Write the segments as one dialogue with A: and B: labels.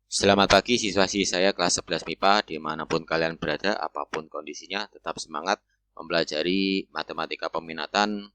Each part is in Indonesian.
A: Selamat pagi siswa-siswi saya kelas 11 MIPA, dimanapun kalian berada, apapun kondisinya, tetap semangat mempelajari matematika peminatan,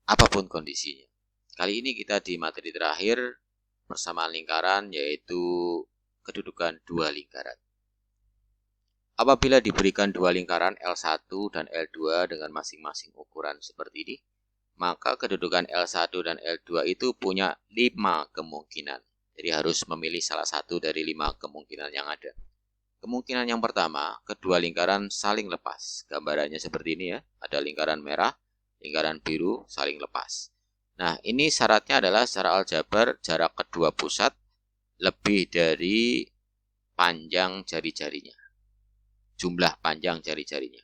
A: apapun kondisinya. Kali ini kita di materi terakhir persamaan lingkaran, yaitu kedudukan dua lingkaran. Apabila diberikan dua lingkaran L1 dan L2 dengan masing-masing ukuran seperti ini, maka kedudukan L1 dan L2 itu punya 5 kemungkinan. Jadi harus memilih salah satu dari 5 kemungkinan yang ada. Kemungkinan yang pertama, kedua lingkaran saling lepas. Gambarannya seperti ini ya. Ada lingkaran merah, lingkaran biru saling lepas. Nah, ini syaratnya adalah secara aljabar jarak kedua pusat lebih dari panjang jari-jarinya. Jumlah panjang jari-jarinya.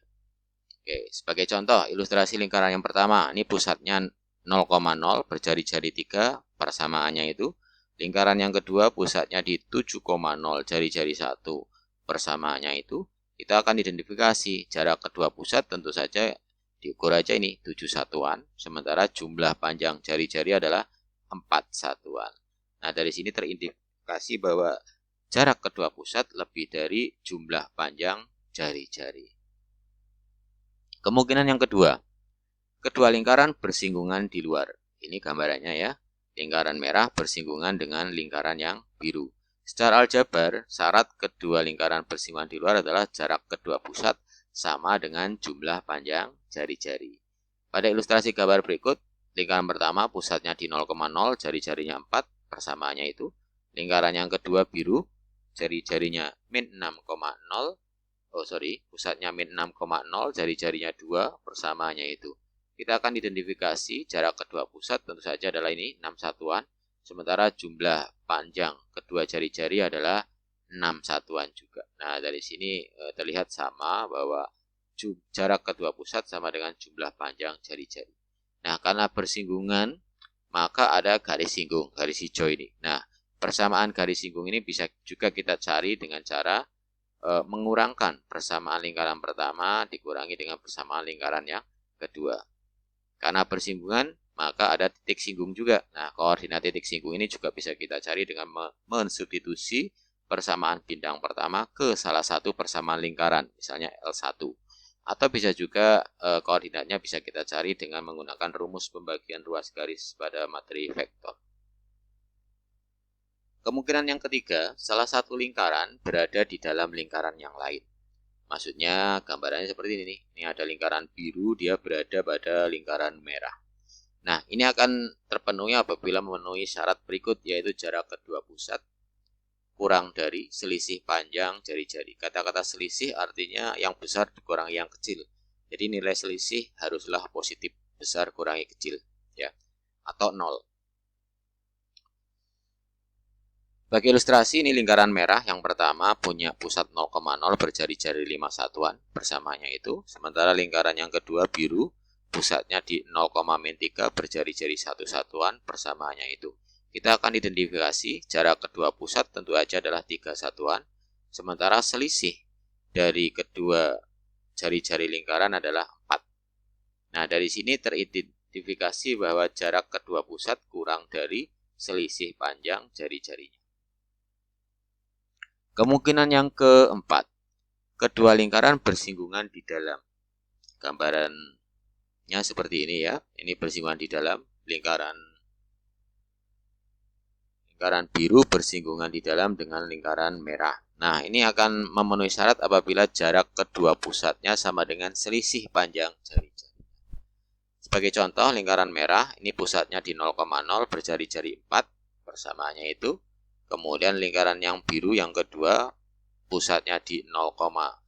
A: Oke, sebagai contoh, ilustrasi lingkaran yang pertama, ini pusatnya 0,0 berjari-jari 3, persamaannya itu. Lingkaran yang kedua pusatnya di 7,0 jari-jari 1, persamaannya itu. Kita akan identifikasi jarak kedua pusat, tentu saja diukur aja ini 7 satuan, sementara jumlah panjang jari-jari adalah 4 satuan. Nah, dari sini terindikasi bahwa jarak kedua pusat lebih dari jumlah panjang jari-jari. Kemungkinan yang kedua, kedua lingkaran bersinggungan di luar. Ini gambarannya ya. Lingkaran merah bersinggungan dengan lingkaran yang biru. Secara aljabar, syarat kedua lingkaran bersinggungan di luar adalah jarak kedua pusat sama dengan jumlah panjang jari-jari. Pada ilustrasi gambar berikut, lingkaran pertama pusatnya di 0,0, jari-jarinya 4, persamaannya itu. Lingkaran yang kedua biru, jari-jarinya min 6,0, pusatnya min 6,0, jari-jarinya 2, persamaannya itu. Kita akan identifikasi jarak kedua pusat, tentu saja adalah ini 6 satuan, sementara jumlah panjang kedua jari-jari adalah 6 satuan juga. Nah, dari sini terlihat sama bahwa jarak kedua pusat sama dengan jumlah panjang jari-jari. Nah, karena bersinggungan, maka ada garis singgung, garis hijau ini. Nah, persamaan garis singgung ini bisa juga kita cari dengan cara mengurangkan persamaan lingkaran pertama dikurangi dengan persamaan lingkaran yang kedua. Karena bersinggungan, maka ada titik singgung juga. Nah, koordinat titik singgung ini juga bisa kita cari dengan mensubstitusi persamaan bintang pertama ke salah satu persamaan lingkaran, misalnya L1. Atau bisa juga koordinatnya bisa kita cari dengan menggunakan rumus pembagian ruas garis pada materi vektor. Kemungkinan yang ketiga, salah satu lingkaran berada di dalam lingkaran yang lain. Maksudnya gambarannya seperti ini nih. Ini ada lingkaran biru, dia berada pada lingkaran merah. Nah, ini akan terpenuhi apabila memenuhi syarat berikut, yaitu jarak kedua pusat kurang dari selisih panjang jari-jari. Kata-kata selisih artinya yang besar dikurangi yang kecil. Jadi nilai selisih haruslah positif, besar kurangi kecil, ya, atau 0. Bagi ilustrasi, ini lingkaran merah yang pertama punya pusat 0,0 berjari-jari 5 satuan, persamaannya itu. Sementara lingkaran yang kedua biru, pusatnya di 0,-3 berjari-jari 1 satuan, persamaannya itu. Kita akan identifikasi jarak kedua pusat tentu saja adalah 3 satuan, sementara selisih dari kedua jari-jari lingkaran adalah 4. Nah, dari sini teridentifikasi bahwa jarak kedua pusat kurang dari selisih panjang jari-jarinya. Kemungkinan yang keempat, kedua lingkaran bersinggungan di dalam. Gambarannya seperti ini ya. Ini bersinggungan di dalam lingkaran biru bersinggungan di dalam dengan lingkaran merah. Nah, ini akan memenuhi syarat apabila jarak kedua pusatnya sama dengan selisih panjang jari-jari. Sebagai contoh, lingkaran merah ini pusatnya di 0,0 berjari-jari 4, persamaannya itu. Kemudian lingkaran yang biru yang kedua pusatnya di 0,1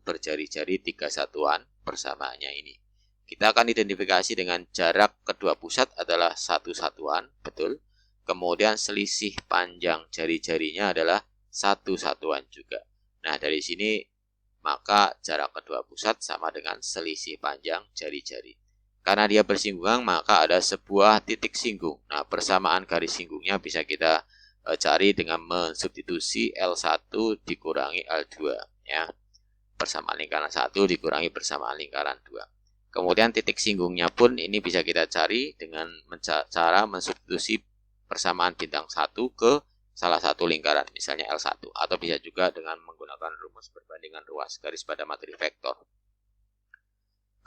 A: berjari-jari 3 satuan, persamaannya ini. Kita akan identifikasi dengan jarak kedua pusat adalah 1 satuan, betul. Kemudian selisih panjang jari-jarinya adalah 1 satuan juga. Nah, dari sini maka jarak kedua pusat sama dengan selisih panjang jari-jari. Karena dia bersinggungan, maka ada sebuah titik singgung. Nah, persamaan garis singgungnya bisa kita cari dengan mensubstitusi L1 dikurangi L2 ya. Persamaan lingkaran 1 dikurangi persamaan lingkaran 2. Kemudian titik singgungnya pun ini bisa kita cari dengan cara mensubstitusi persamaan bintang 1 ke salah satu lingkaran, misalnya L1, atau bisa juga dengan menggunakan rumus perbandingan ruas garis pada materi vektor.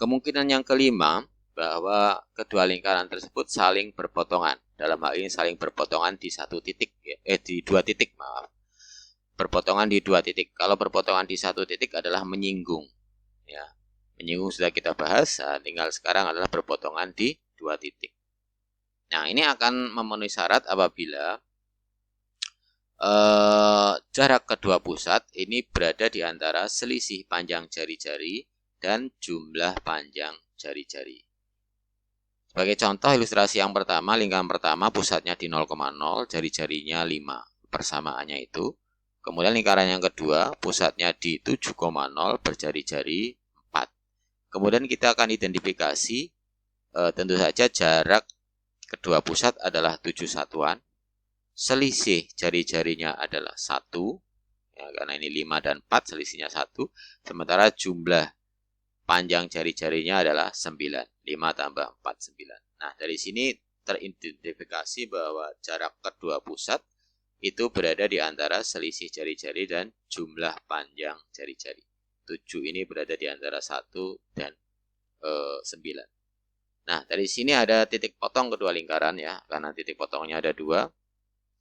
A: Kemungkinan yang kelima, bahwa kedua lingkaran tersebut saling berpotongan. Dalam hal ini saling berpotongan di di dua titik, maaf. Berpotongan di dua titik. Kalau berpotongan di satu titik adalah menyinggung. Ya, menyinggung sudah kita bahas, tinggal sekarang adalah berpotongan di dua titik. Nah, ini akan memenuhi syarat apabila jarak kedua pusat ini berada di antara selisih panjang jari-jari dan jumlah panjang jari-jari. Sebagai contoh ilustrasi yang pertama, lingkaran pertama pusatnya di 0,0, jari-jarinya 5, persamaannya itu. Kemudian lingkaran yang kedua pusatnya di 7,0, berjari-jari 4. Kemudian kita akan identifikasi, tentu saja jarak kedua pusat adalah 7 satuan. Selisih jari-jarinya adalah 1, ya, karena ini 5 dan 4, selisihnya 1. Sementara jumlah panjang jari-jarinya adalah 9. 5 tambah 4, 9. Nah, dari sini teridentifikasi bahwa jarak kedua pusat itu berada di antara selisih jari-jari dan jumlah panjang jari-jari. 7 ini berada di antara 1 dan 9. Nah, dari sini ada titik potong kedua lingkaran ya, karena titik potongnya ada 2.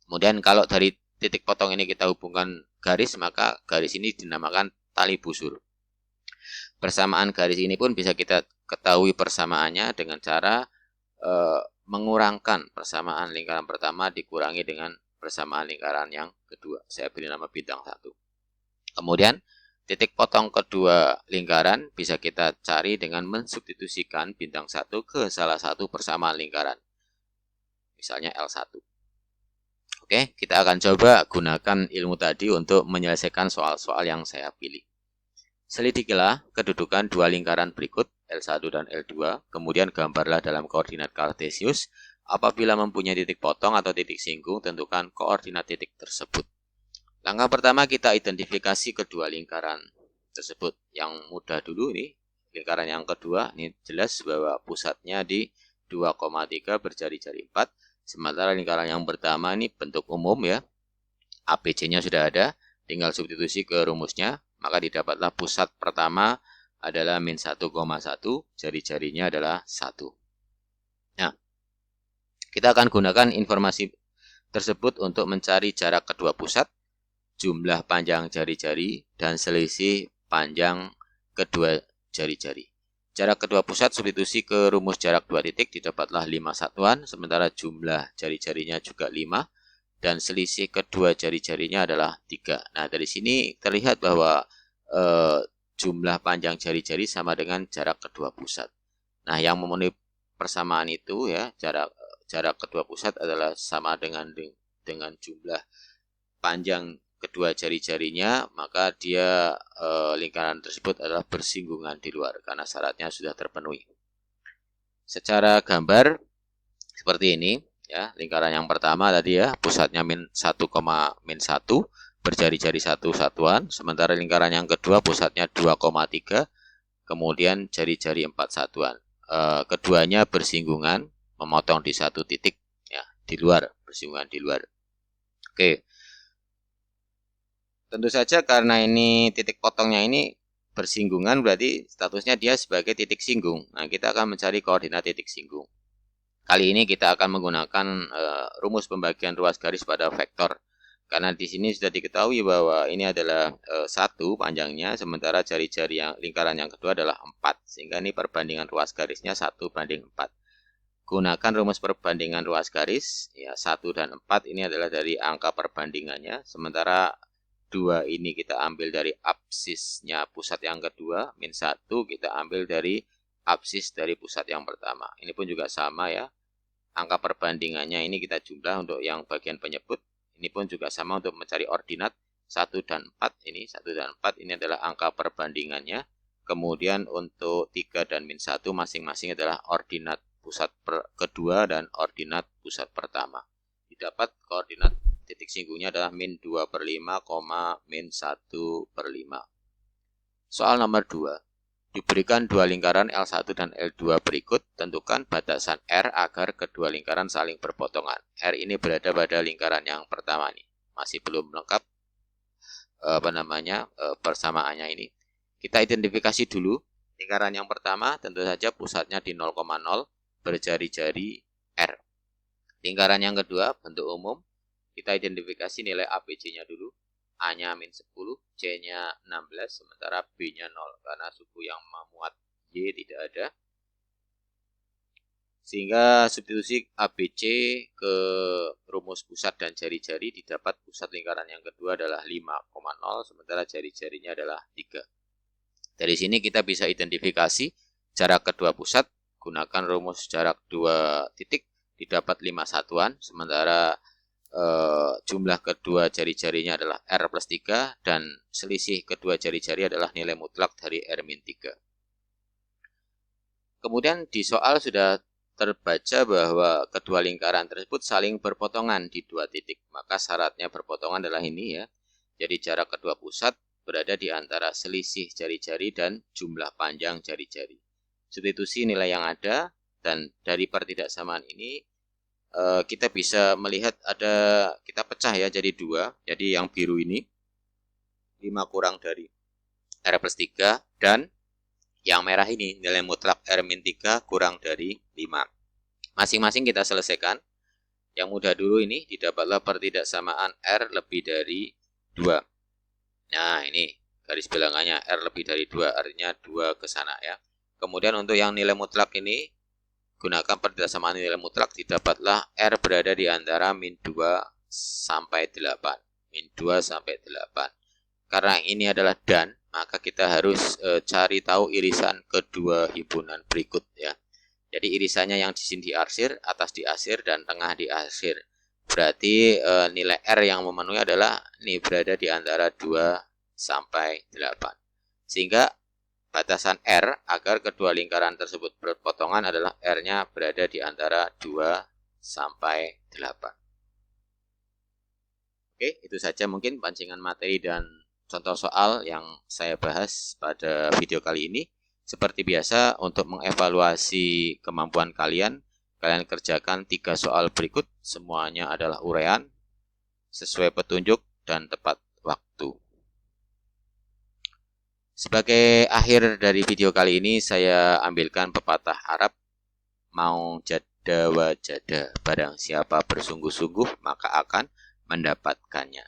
A: Kemudian kalau dari titik potong ini kita hubungkan garis, maka garis ini dinamakan tali busur. Persamaan garis ini pun bisa kita ketahui persamaannya dengan cara mengurangkan persamaan lingkaran pertama dikurangi dengan persamaan lingkaran yang kedua. Saya beri nama bintang 1. Kemudian titik potong kedua lingkaran bisa kita cari dengan mensubstitusikan bintang 1 ke salah satu persamaan lingkaran. Misalnya L1. Oke, kita akan coba gunakan ilmu tadi untuk menyelesaikan soal-soal yang saya pilih. Selidikilah kedudukan dua lingkaran berikut, L1 dan L2, kemudian gambarlah dalam koordinat kartesius. Apabila mempunyai titik potong atau titik singgung, tentukan koordinat titik tersebut. Langkah pertama kita identifikasi kedua lingkaran tersebut. Yang mudah dulu nih, lingkaran yang kedua, ini jelas bahwa pusatnya di 2,3 berjari-jari 4. Sementara lingkaran yang pertama ini bentuk umum ya, ABC-nya sudah ada, tinggal substitusi ke rumusnya. Maka didapatlah pusat pertama adalah min 1,1, jari-jarinya adalah 1. Nah, kita akan gunakan informasi tersebut untuk mencari jarak kedua pusat, jumlah panjang jari-jari, dan selisih panjang kedua jari-jari. Jarak kedua pusat substitusi ke rumus jarak dua titik didapatlah 5 satuan, sementara jumlah jari-jarinya juga 5. Dan selisih kedua jari-jarinya adalah 3. Nah, dari sini terlihat bahwa jumlah panjang jari-jari sama dengan jarak kedua pusat. Nah, yang memenuhi persamaan itu ya, jarak kedua pusat adalah sama dengan jumlah panjang kedua jari-jarinya, maka dia lingkaran tersebut adalah bersinggungan di luar karena syaratnya sudah terpenuhi. Secara gambar seperti ini. Ya, lingkaran yang pertama tadi ya, pusatnya min 1, berjari-jari 1 satuan. Sementara lingkaran yang kedua pusatnya 2,3, kemudian jari-jari 4 satuan. Keduanya bersinggungan, memotong di satu titik, ya, di luar, bersinggungan di luar. Oke. Tentu saja karena ini titik potongnya ini bersinggungan, berarti statusnya dia sebagai titik singgung. Nah, kita akan mencari koordinat titik singgung. Kali ini kita akan menggunakan rumus pembagian ruas garis pada vektor. Karena di sini sudah diketahui bahwa ini adalah 1 panjangnya, sementara jari-jari yang lingkaran yang kedua adalah 4. Sehingga ini perbandingan ruas garisnya 1:4. Gunakan rumus perbandingan ruas garis, ya 1 dan 4 ini adalah dari angka perbandingannya. Sementara 2 ini kita ambil dari absisnya pusat yang kedua, min 1 kita ambil dari absis dari pusat yang pertama. Ini pun juga sama ya. Angka perbandingannya ini kita jumlah untuk yang bagian penyebut. Ini pun juga sama untuk mencari ordinat 1 dan 4. Ini 1 dan 4 ini adalah angka perbandingannya. Kemudian untuk 3 dan min 1 masing-masing adalah ordinat pusat kedua dan ordinat pusat pertama. Didapat koordinat titik singgungnya adalah min 2/5, min 1/5. Soal nomor 2. Diberikan dua lingkaran L1 dan L2 berikut, tentukan batasan R agar kedua lingkaran saling berpotongan. R ini berada pada lingkaran yang pertama nih. Masih belum lengkap persamaannya ini. Kita identifikasi dulu. Lingkaran yang pertama tentu saja pusatnya di 0,0 berjari-jari R. Lingkaran yang kedua bentuk umum. Kita identifikasi nilai ABC-nya dulu. A-nya min 10, C-nya 16, sementara B-nya 0. Karena suku yang memuat Y tidak ada. Sehingga substitusi ABC ke rumus pusat dan jari-jari didapat pusat lingkaran yang kedua adalah 5,0, sementara jari-jarinya adalah 3. Dari sini kita bisa identifikasi jarak kedua pusat, gunakan rumus jarak 2 titik, didapat 5 satuan, sementara jumlah kedua jari-jarinya adalah R plus 3 dan selisih kedua jari-jari adalah nilai mutlak dari R min 3. Kemudian di soal sudah terbaca bahwa kedua lingkaran tersebut saling berpotongan di 2 titik. Maka syaratnya berpotongan adalah ini ya. Jadi jarak kedua pusat berada di antara selisih jari-jari dan jumlah panjang jari-jari. Substitusi nilai yang ada dan dari pertidaksamaan ini kita bisa melihat kita pecah ya jadi 2. Jadi yang biru ini 5 kurang dari R plus 3 dan yang merah ini nilai mutlak R min 3 kurang dari 5. Masing-masing kita selesaikan. Yang mudah dulu ini didapatlah pertidaksamaan R lebih dari 2. Nah ini garis bilangannya R lebih dari 2 artinya 2 ke sana ya. Kemudian untuk yang nilai mutlak ini gunakan pertidaksamaan nilai mutlak, didapatlah R berada di antara min 2 sampai 8. Min 2 sampai 8. Karena ini adalah dan, maka kita harus cari tahu irisan kedua himpunan berikut ya. Jadi irisannya yang di sini diarsir, atas diarsir, dan tengah diarsir. Berarti nilai R yang memenuhi adalah ini berada di antara 2 sampai 8. Sehingga batasan R agar kedua lingkaran tersebut berpotongan adalah R-nya berada di antara 2 sampai 8. Oke, itu saja mungkin pancingan materi dan contoh soal yang saya bahas pada video kali ini. Seperti biasa, untuk mengevaluasi kemampuan kalian kerjakan 3 soal berikut. Semuanya adalah uraian, sesuai petunjuk, dan tepat waktu. Sebagai akhir dari video kali ini, saya ambilkan pepatah Arab, mau jada wa jada, barang siapa bersungguh-sungguh maka akan mendapatkannya.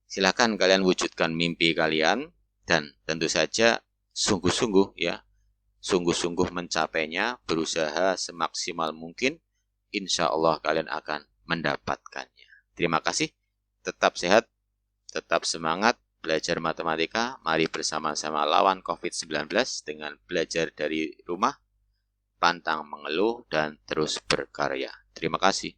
A: Silakan kalian wujudkan mimpi kalian dan tentu saja sungguh-sungguh ya, sungguh-sungguh mencapainya, berusaha semaksimal mungkin, insya Allah kalian akan mendapatkannya. Terima kasih, tetap sehat, tetap semangat. Belajar matematika, mari bersama-sama lawan COVID-19 dengan belajar dari rumah, pantang mengeluh, dan terus berkarya. Terima kasih.